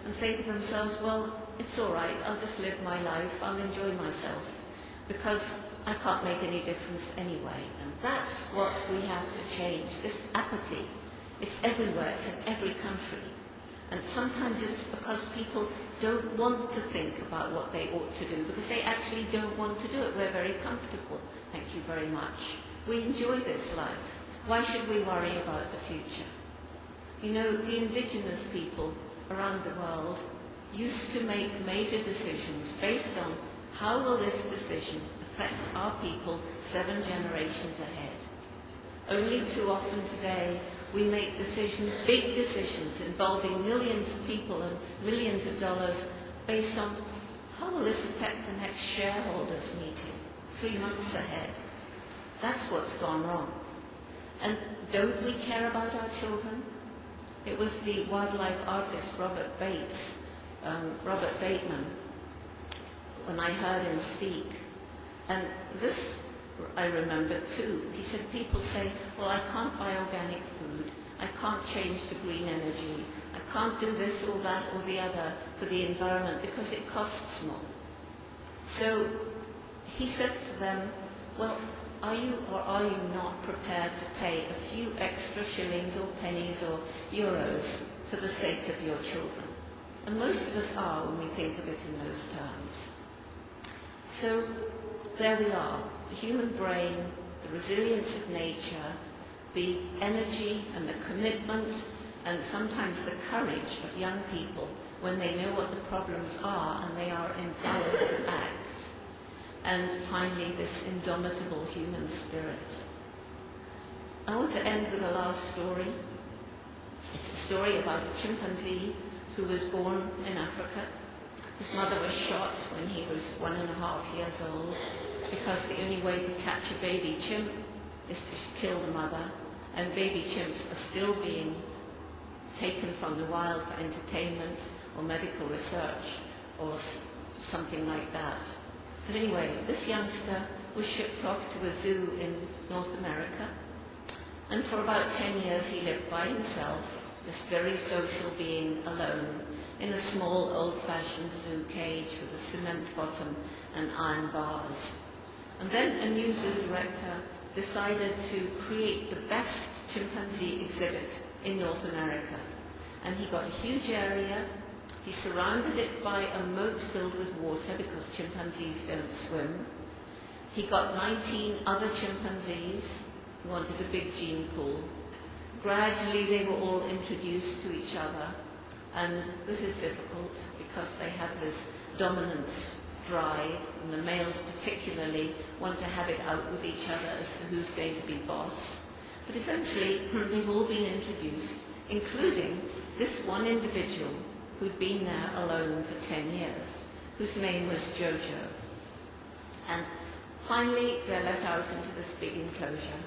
and say to themselves, well, it's all right, I'll just live my life, I'll enjoy myself, because I can't make any difference anyway. And that's what we have to change, this apathy. It's everywhere, it's in every country. And sometimes it's because people don't want to think about what they ought to do, because they actually don't want to do it. We're very comfortable, thank you very much. We enjoy this life. Why should we worry about the future? You know, the indigenous people around the world used to make major decisions based on how will this decision affect our people 7 generations ahead. Only too often today we make decisions, big decisions, involving millions of people and millions of dollars based on how will this affect the next shareholders meeting 3 months ahead. That's what's gone wrong. And don't we care about our children? It was the wildlife artist Robert Bateman, when I heard him speak. And this I remembered too. He said, people say, well, I can't buy organic food, I can't change to green energy, I can't do this or that or the other for the environment because it costs more. So he says to them, well, are you or are you not prepared to pay a few extra shillings or pennies or euros for the sake of your children? And most of us are when we think of it in those terms. So there we are, the human brain, the resilience of nature, the energy and the commitment and sometimes the courage of young people when they know what the problems are and they are empowered to act. And finally, this indomitable human spirit. I want to end with a last story. It's a story about a chimpanzee who was born in Africa. His mother was shot when he was 1.5 years old because the only way to catch a baby chimp is to kill the mother, and baby chimps are still being taken from the wild for entertainment or medical research or something like that. But anyway, this youngster was shipped off to a zoo in North America, and for about 10 years he lived by himself, this very social being alone, in a small old-fashioned zoo cage with a cement bottom and iron bars. And then a new zoo director decided to create the best chimpanzee exhibit in North America. And he got a huge area. He surrounded it by a moat filled with water because chimpanzees don't swim. He got 19 other chimpanzees who wanted a big gene pool. Gradually they were all introduced to each other, and this is difficult because they have this dominance drive, and the males particularly want to have it out with each other as to who's going to be boss. But eventually they've all been introduced, including this one individual who'd been there alone for 10 years, whose name was Jojo. And finally they're let out into this big enclosure,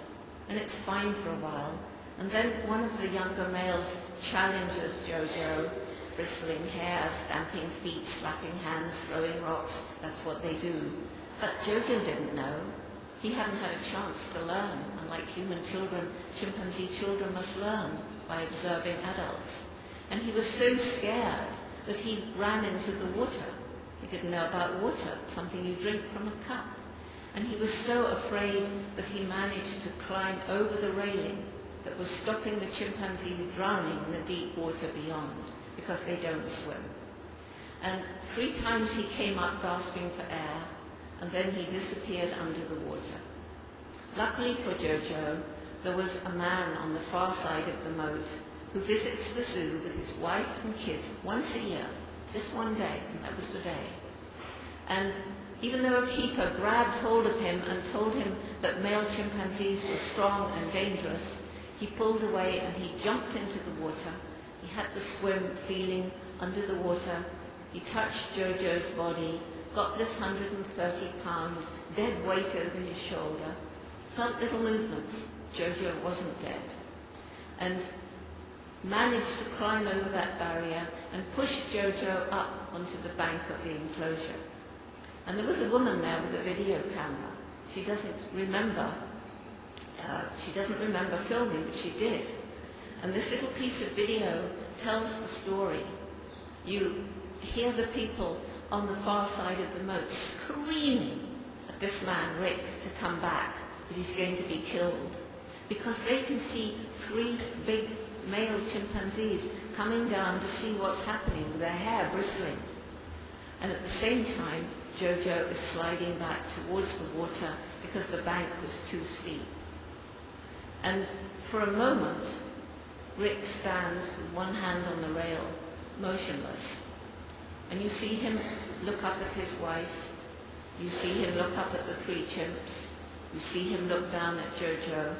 and it's fine for a while. And then one of the younger males challenges Jojo, bristling hair, stamping feet, slapping hands, throwing rocks. That's what they do. But Jojo didn't know. He hadn't had a chance to learn. Unlike human children, chimpanzee children must learn by observing adults. And he was so scared that he ran into the water. He didn't know about water, something you drink from a cup. And he was so afraid that he managed to climb over the railing that was stopping the chimpanzees drowning in the deep water beyond, because they don't swim. And 3 times he came up gasping for air, and then he disappeared under the water. Luckily for Jojo, there was a man on the far side of the moat who visits the zoo with his wife and kids once a year, just one day, and that was the day. And even though a keeper grabbed hold of him and told him that male chimpanzees were strong and dangerous, he pulled away and he jumped into the water. He had to swim feeling under the water. He touched Jojo's body, got this 130-pound dead weight over his shoulder, felt little movements. Jojo wasn't dead. And managed to climb over that barrier and push Jojo up onto the bank of the enclosure. And there was a woman there with a video camera. She doesn't remember filming, but she did. And this little piece of video tells the story. you hear the people on the far side of the moat screaming at this man, Rick, to come back, that he's going to be killed. Because they can see 3 big male chimpanzees coming down to see what's happening with their hair bristling. And at the same time, Jojo is sliding back towards the water because the bank was too steep. And for a moment, Rick stands with one hand on the rail, motionless. And you see him look up at his wife. You see him look up at the 3 chimps. You see him look down at Jojo,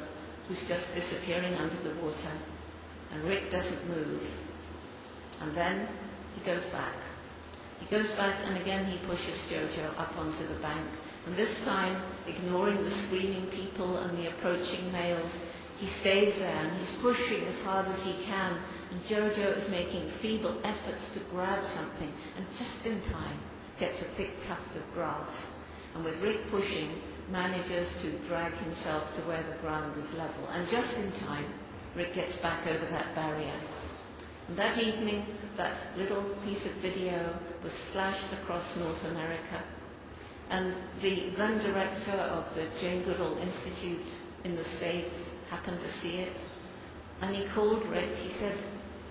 who's just disappearing under the water. And Rick doesn't move. And then he goes back. He goes back, and again he pushes Jojo up onto the bank. And this time, ignoring the screaming people and the approaching males, he stays there and he's pushing as hard as he can. And Jojo is making feeble efforts to grab something, and just in time gets a thick tuft of grass. And with Rick pushing, manages to drag himself to where the ground is level. And just in time, Rick gets back over that barrier. And that evening, that little piece of video was flashed across North America. And the then director of the Jane Goodall Institute in the States happened to see it. And he called Rick. He said,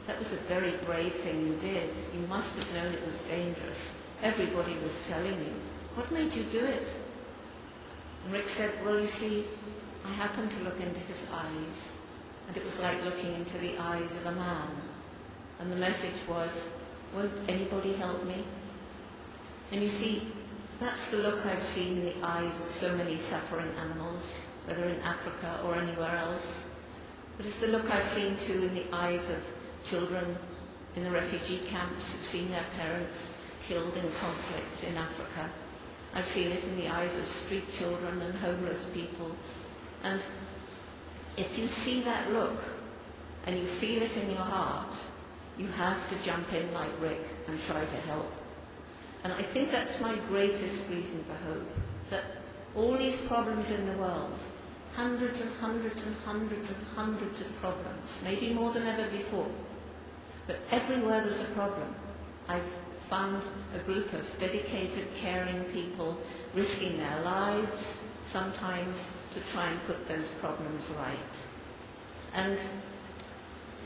"That was a very brave thing you did. You must have known it was dangerous. Everybody was telling you. What made you do it?" And Rick said, "Well, you see, I happened to look into his eyes, and it was like looking into the eyes of a man. And the message was, won't anybody help me?" And you see, that's the look I've seen in the eyes of so many suffering animals, whether in Africa or anywhere else. But it's the look I've seen too in the eyes of children in the refugee camps who've seen their parents killed in conflict in Africa. I've seen it in the eyes of street children and homeless people. And if you see that look and you feel it in your heart, you have to jump in like Rick and try to help. And I think that's my greatest reason for hope, that all these problems in the world, hundreds and hundreds and hundreds and hundreds of problems, maybe more than ever before, but everywhere there's a problem, I've found a group of dedicated, caring people risking their lives, sometimes to try and put those problems right. And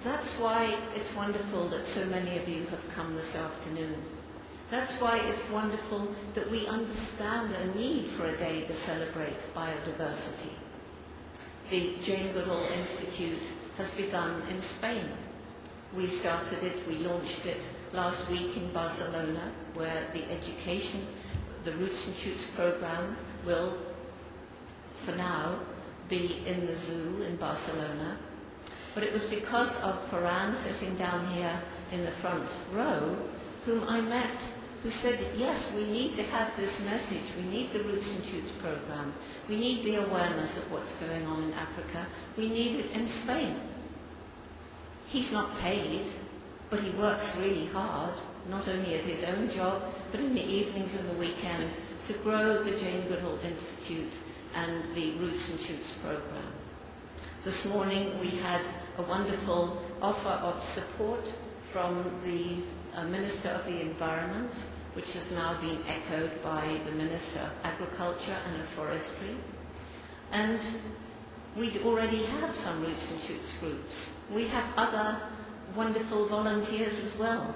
that's why it's wonderful that so many of you have come this afternoon. That's why it's wonderful that we understand a need for a day to celebrate biodiversity. The Jane Goodall Institute has begun in Spain. We started it, we launched it last week in Barcelona, where the education, the Roots and Shoots program will, for now, be in the zoo in Barcelona. But it was because of Farhan sitting down here in the front row, whom I met, who said, yes, we need to have this message. We need the Roots and Shoots program. We need the awareness of what's going on in Africa. We need it in Spain. He's not paid, but he works really hard, not only at his own job, but in the evenings and the weekend, to grow the Jane Goodall Institute and the Roots and Shoots program. This morning we had a wonderful offer of support from the Minister of the Environment, which has now been echoed by the Minister of Agriculture and of Forestry. And we already have some Roots and Shoots groups. We have other wonderful volunteers as well.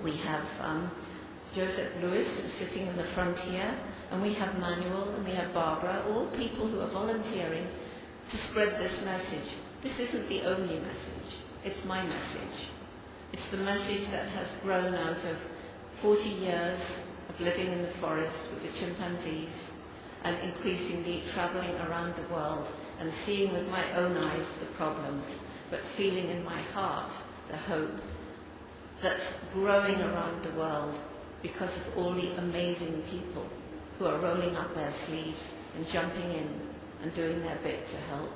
We have Joseph Lewis, who's sitting in the front here, and we have Manuel, and we have Barbara, all people who are volunteering to spread this message. This isn't the only message. It's my message. It's the message that has grown out of 40 years of living in the forest with the chimpanzees and increasingly traveling around the world and seeing with my own eyes the problems, but feeling in my heart the hope that's growing around the world because of all the amazing people who are rolling up their sleeves and jumping in and doing their bit to help.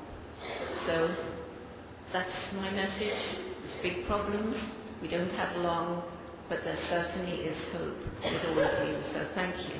So that's my message. There's big problems. We don't have long, but there certainly is hope with all of you. So thank you.